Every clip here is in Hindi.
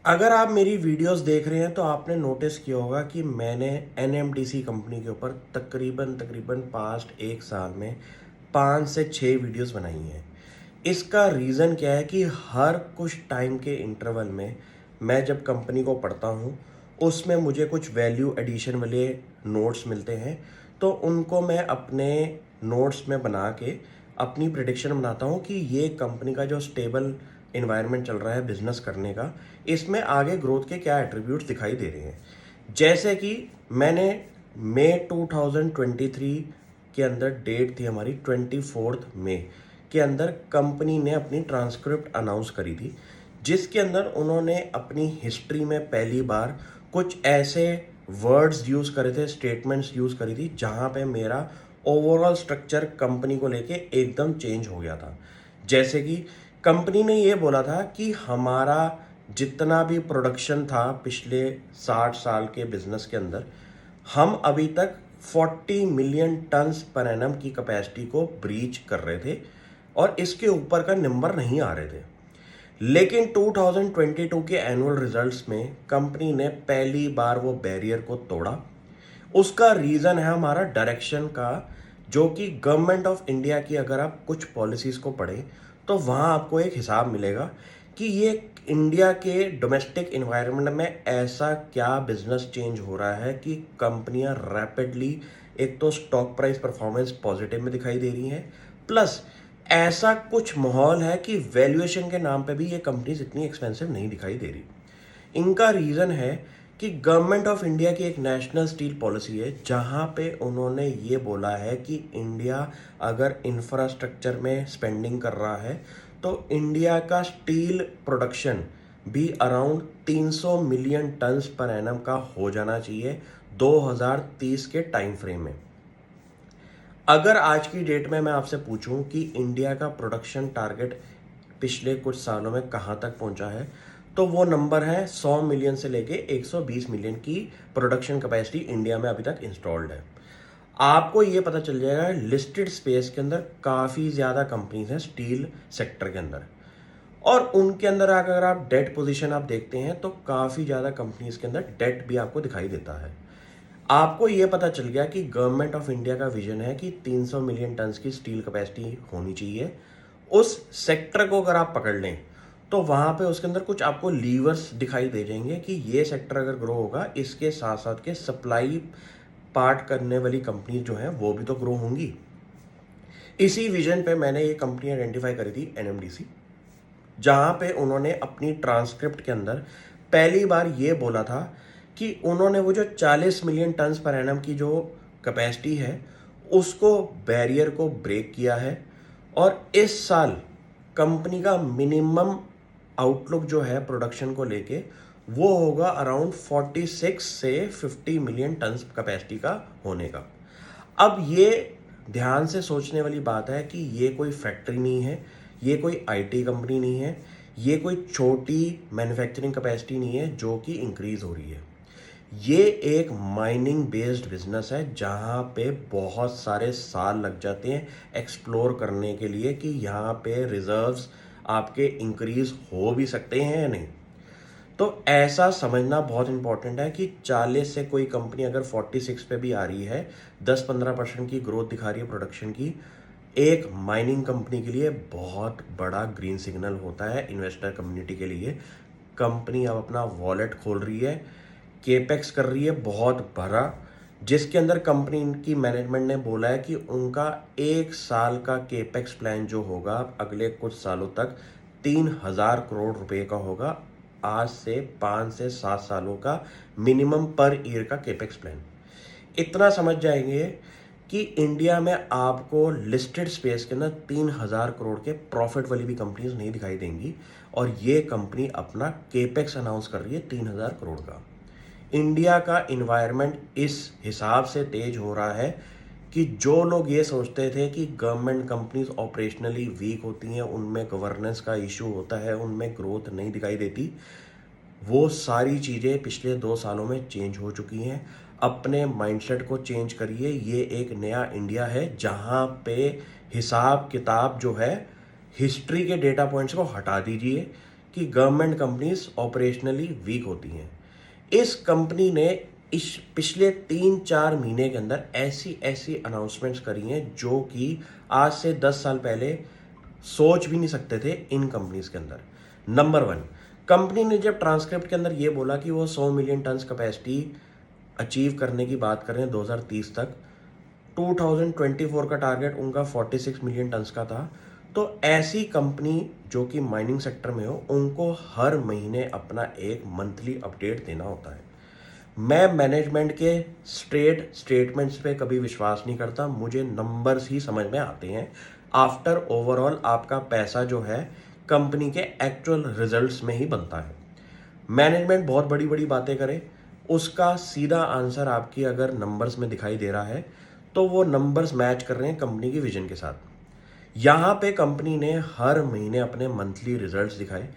अगर आप मेरी वीडियोस देख रहे हैं तो आपने नोटिस किया होगा कि मैंने एनएमडीसी कंपनी के ऊपर तकरीबन तकरीबन पास्ट एक साल में 5 से 6 वीडियोस बनाई हैं। इसका रीज़न क्या है कि हर कुछ टाइम के इंटरवल में मैं जब कंपनी को पढ़ता हूँ उसमें मुझे कुछ वैल्यू एडिशन वाले नोट्स मिलते हैं, तो उनको मैं अपने नोट्स में बना के अपनी प्रिडिक्शन बनाता हूँ कि ये कंपनी का जो स्टेबल इन्वायरमेंट चल रहा है बिजनेस करने का, इसमें आगे ग्रोथ के क्या एट्रीब्यूट्स दिखाई दे रहे हैं। जैसे कि मैंने मई 2023 के अंदर, डेट थी हमारी 24 मई के अंदर, कंपनी ने अपनी ट्रांसक्रिप्ट अनाउंस करी थी, जिसके अंदर उन्होंने अपनी हिस्ट्री में पहली बार कुछ ऐसे वर्ड्स यूज़ करे थे, स्टेटमेंट्स यूज़ करी थी, जहाँ पे मेरा ओवरऑल स्ट्रक्चर कंपनी को लेके एकदम चेंज हो गया था। जैसे कि कंपनी ने ये बोला था कि हमारा जितना भी प्रोडक्शन था पिछले 60 साल के बिजनेस के अंदर, हम अभी तक 40 मिलियन टन्स पर एनम की कैपेसिटी को ब्रीच कर रहे थे और इसके ऊपर का नंबर नहीं आ रहे थे। लेकिन 2022 के एनुअल रिजल्ट्स में कंपनी ने पहली बार वो बैरियर को तोड़ा। उसका रीज़न है हमारा डायरेक्शन का, जो कि गवर्नमेंट ऑफ इंडिया की अगर आप कुछ पॉलिसीज़ को पढ़ें तो वहाँ आपको एक हिसाब मिलेगा कि ये इंडिया के डोमेस्टिक इन्वायरमेंट में ऐसा क्या बिजनेस चेंज हो रहा है कि कंपनियां रैपिडली, एक तो स्टॉक प्राइस परफॉर्मेंस पॉजिटिव में दिखाई दे रही हैं, प्लस ऐसा कुछ माहौल है कि वैल्यूएशन के नाम पे भी ये कंपनीज इतनी एक्सपेंसिव नहीं दिखाई दे रही। इनका रीज़न है कि गवर्नमेंट ऑफ इंडिया की एक नेशनल स्टील पॉलिसी है, जहां पे उन्होंने ये बोला है कि इंडिया अगर इंफ्रास्ट्रक्चर में स्पेंडिंग कर रहा है तो इंडिया का स्टील प्रोडक्शन भी around 300 million turns per annum का हो जाना चाहिए 2030 के टाइम फ्रेम में। अगर आज की डेट में मैं आपसे पूछूं कि इंडिया का प्रोडक्शन टारगेट पिछले कुछ सालों में कहां तक पहुंचा है, तो वो नंबर है 100 मिलियन से लेके 120 मिलियन की प्रोडक्शन कैपेसिटी इंडिया में अभी तक इंस्टॉल्ड है। आपको ये पता चल जाएगा लिस्टेड स्पेस के अंदर काफ़ी ज़्यादा कंपनीज हैं स्टील सेक्टर के अंदर, और उनके अंदर अगर आप डेट पोजीशन आप देखते हैं तो काफ़ी ज़्यादा कंपनीज के अंदर डेट भी आपको दिखाई देता है। आपको ये पता चल गया कि गवर्नमेंट ऑफ इंडिया का विजन है कि 300 मिलियन टन्स की स्टील कैपेसिटी होनी चाहिए। उस सेक्टर को अगर आप पकड़ लें तो वहाँ पे उसके अंदर कुछ आपको लीवर्स दिखाई दे जाएंगे कि ये सेक्टर अगर ग्रो होगा, इसके साथ साथ के सप्लाई पार्ट करने वाली कंपनी जो है वो भी तो ग्रो होंगी। इसी विजन पे मैंने ये कंपनी आइडेंटिफाई करी थी, एनएमडीसी, जहाँ पे उन्होंने अपनी ट्रांसक्रिप्ट के अंदर पहली बार ये बोला था कि उन्होंने वो जो 40 मिलियन टन्स पर एनम की जो कैपेसिटी है उसको, बैरियर को ब्रेक किया है, और इस साल कंपनी का मिनिमम आउटलुक जो है प्रोडक्शन को लेके वो होगा अराउंड 46 से 50 मिलियन टन्स कैपेसिटी का होने का। अब ये ध्यान से सोचने वाली बात है कि ये कोई फैक्ट्री नहीं है, ये कोई आईटी कंपनी नहीं है, ये कोई छोटी मैन्युफैक्चरिंग कैपेसिटी नहीं है जो कि इंक्रीज हो रही है। ये एक माइनिंग बेस्ड बिजनेस है जहाँ पे बहुत सारे साल लग जाते हैं एक्सप्लोर करने के लिए कि यहाँ पे रिजर्व्स आपके इंक्रीज हो भी सकते हैं या नहीं। तो ऐसा समझना बहुत इंपॉर्टेंट है कि 40 से कोई कंपनी अगर 46 पे भी आ रही है, 10-15% की ग्रोथ दिखा रही है प्रोडक्शन की, एक माइनिंग कंपनी के लिए बहुत बड़ा ग्रीन सिग्नल होता है इन्वेस्टर कम्युनिटी के लिए। कंपनी अब अपना वॉलेट खोल रही है, केपेक्स कर रही है बहुत बड़ा, जिसके अंदर कंपनी की मैनेजमेंट ने बोला है कि उनका 1 साल का केपेक्स प्लान जो होगा अगले कुछ सालों तक 3,000 करोड़ रुपए का होगा। आज से 5 से 7 सालों का मिनिमम पर ईयर का केपेक्स प्लान। इतना समझ जाएंगे कि इंडिया में आपको लिस्टेड स्पेस के अंदर 3,000 करोड़ के प्रॉफिट वाली भी कंपनीज नहीं दिखाई देंगी, और ये कंपनी अपना केपेक्स अनाउंस कर रही है 3,000 करोड़ का। इंडिया का इन्वायरमेंट इस हिसाब से तेज हो रहा है कि जो लोग ये सोचते थे कि गवर्नमेंट कंपनीज ऑपरेशनली वीक होती हैं, उनमें गवर्नेंस का इशू होता है, उनमें ग्रोथ नहीं दिखाई देती, वो सारी चीज़ें पिछले 2 सालों में चेंज हो चुकी हैं। अपने माइंडसेट को चेंज करिए। ये एक नया इंडिया है जहाँ पे हिसाब किताब जो है, हिस्ट्री के डेटा पॉइंट्स को हटा दीजिए। कि गवर्नमेंट कंपनीज ऑपरेशनली वीक होती हैं। इस कंपनी ने इस पिछले 3-4 महीने के अंदर ऐसी ऐसी अनाउंसमेंट्स करी हैं जो कि आज से 10 साल पहले सोच भी नहीं सकते थे इन कंपनीज के अंदर। नंबर 1, कंपनी ने जब ट्रांसक्रिप्ट के अंदर ये बोला कि वो 100 मिलियन टन्स कैपेसिटी अचीव करने की बात कर रहे हैं 2030 तक, 2024 का टारगेट उनका 46 मिलियन टन्स का था। तो ऐसी कंपनी जो कि माइनिंग सेक्टर में हो, उनको हर महीने अपना एक मंथली अपडेट देना होता है। मैं मैनेजमेंट के स्टेटमेंट्स पे कभी विश्वास नहीं करता, मुझे नंबर्स ही समझ में आते हैं आफ्टर ओवरऑल आपका पैसा जो है कंपनी के एक्चुअल रिजल्ट्स में ही बनता है। मैनेजमेंट बहुत बड़ी बड़ी बातें करे, उसका सीधा आंसर आपकी अगर नंबर्स में दिखाई दे रहा है तो वो नंबर्स मैच कर रहे हैं कंपनी की विजन के साथ। यहाँ पे कंपनी ने हर महीने अपने मंथली रिजल्ट्स दिखाए,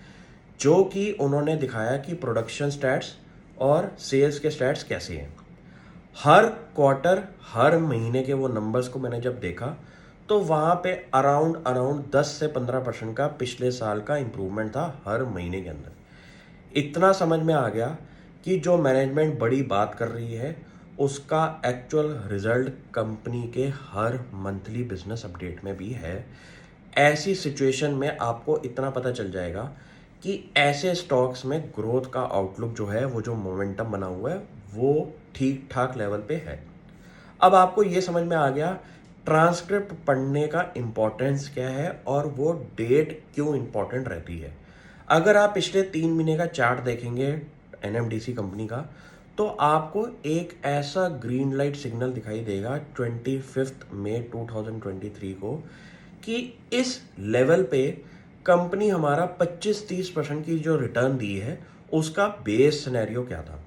जो कि उन्होंने दिखाया कि प्रोडक्शन स्टैट्स और सेल्स के स्टैट्स कैसे हैं। हर क्वार्टर, हर महीने के वो नंबर्स को मैंने जब देखा तो वहाँ पे अराउंड 10 से 15% का पिछले साल का इम्प्रूवमेंट था हर महीने के अंदर। इतना समझ में आ गया कि जो मैनेजमेंट बड़ी बात कर रही है उसका एक्चुअल रिजल्ट कंपनी के हर मंथली बिजनेस अपडेट में भी है। ऐसी सिचुएशन में आपको इतना पता चल जाएगा कि ऐसे स्टॉक्स में ग्रोथ का आउटलुक जो है, वो जो मोमेंटम बना हुआ है, वो ठीक ठाक लेवल पे है। अब आपको ये समझ में आ गया ट्रांसक्रिप्ट पढ़ने का इम्पोर्टेंस क्या है और वो डेट क्यों इम्पोर्टेंट रहती है। अगर आप पिछले 3 महीने का चार्ट देखेंगे एनएमडीसी कंपनी का, तो आपको एक ऐसा ग्रीन लाइट सिग्नल दिखाई देगा 25 मई 2023 को कि इस लेवल पे कंपनी हमारा 25-30% की जो रिटर्न दी है उसका बेस सिनेरियो क्या था।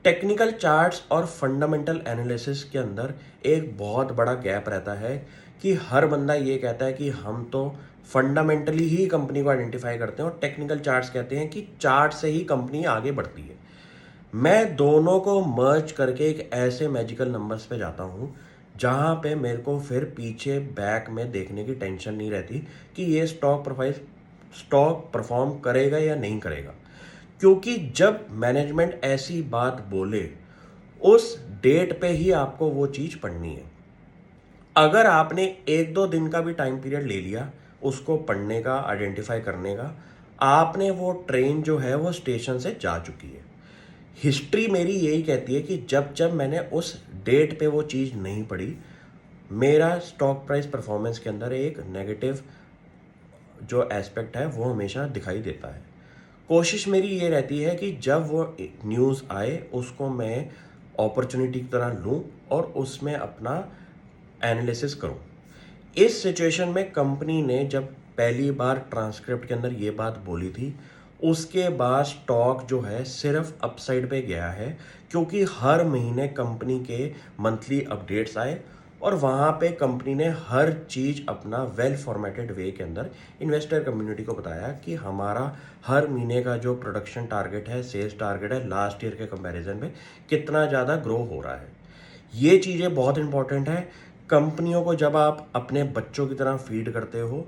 टेक्निकल चार्ट्स और फंडामेंटल एनालिसिस के अंदर एक बहुत बड़ा गैप रहता है कि हर बंदा ये कहता है कि हम तो फंडामेंटली ही कंपनी को आइडेंटिफाई करते हैं और टेक्निकल चार्ट्स कहते हैं कि चार्ट से ही कंपनी आगे बढ़ती है। मैं दोनों को मर्ज करके एक ऐसे मैजिकल नंबर्स पे जाता हूँ जहाँ पे मेरे को फिर पीछे बैक में देखने की टेंशन नहीं रहती कि ये स्टॉक परफॉर्म करेगा या नहीं करेगा। क्योंकि जब मैनेजमेंट ऐसी बात बोले उस डेट पे ही आपको वो चीज़ पढ़नी है। अगर आपने 1-2 दिन का भी टाइम पीरियड ले लिया उसको पढ़ने का, आइडेंटिफाई करने का, आपने वो ट्रेन जो है वो स्टेशन से जा चुकी है। हिस्ट्री मेरी यही कहती है कि जब जब मैंने उस डेट पे वो चीज़ नहीं पढ़ी, मेरा स्टॉक प्राइस परफॉर्मेंस के अंदर एक नेगेटिव जो एस्पेक्ट है वो हमेशा दिखाई देता है। कोशिश मेरी ये रहती है कि जब वो न्यूज़ आए उसको मैं अपॉर्चुनिटी की तरह लूँ और उसमें अपना एनालिसिस करूँ। इस सिचुएशन में कंपनी ने जब पहली बार ट्रांसक्रिप्ट के अंदर ये बात बोली थी, उसके बाद स्टॉक जो है सिर्फ अपसाइड पे गया है, क्योंकि हर महीने कंपनी के मंथली अपडेट्स आए और वहाँ पे कंपनी ने हर चीज़ अपना वेल फॉर्मेटेड वे के अंदर इन्वेस्टर कम्युनिटी को बताया कि हमारा हर महीने का जो प्रोडक्शन टारगेट है, सेल्स टारगेट है, लास्ट ईयर के कंपैरिजन में कितना ज़्यादा ग्रो हो रहा है। ये चीज़ें बहुत इंपॉर्टेंट है। कंपनियों को जब आप अपने बच्चों की तरह फीड करते हो,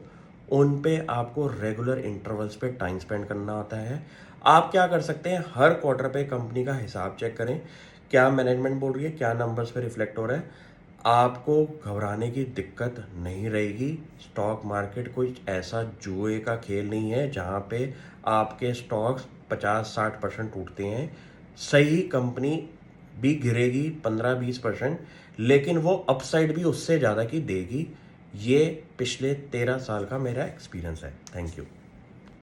उन पे आपको रेगुलर इंटरवल्स पे टाइम स्पेंड करना होता है। आप क्या कर सकते हैं, हर क्वार्टर पे कंपनी का हिसाब चेक करें, क्या मैनेजमेंट बोल रही है, क्या नंबर्स पे रिफ्लेक्ट हो रहा है। आपको घबराने की दिक्कत नहीं रहेगी। स्टॉक मार्केट कोई ऐसा जुए का खेल नहीं है जहाँ पे आपके स्टॉक्स 50-60% टूटते हैं। सही कंपनी भी गिरेगी 15-20%, लेकिन वो अपसाइड भी उससे ज़्यादा की देगी। ये पिछले 13 साल का मेरा एक्सपीरियंस है। Thank you.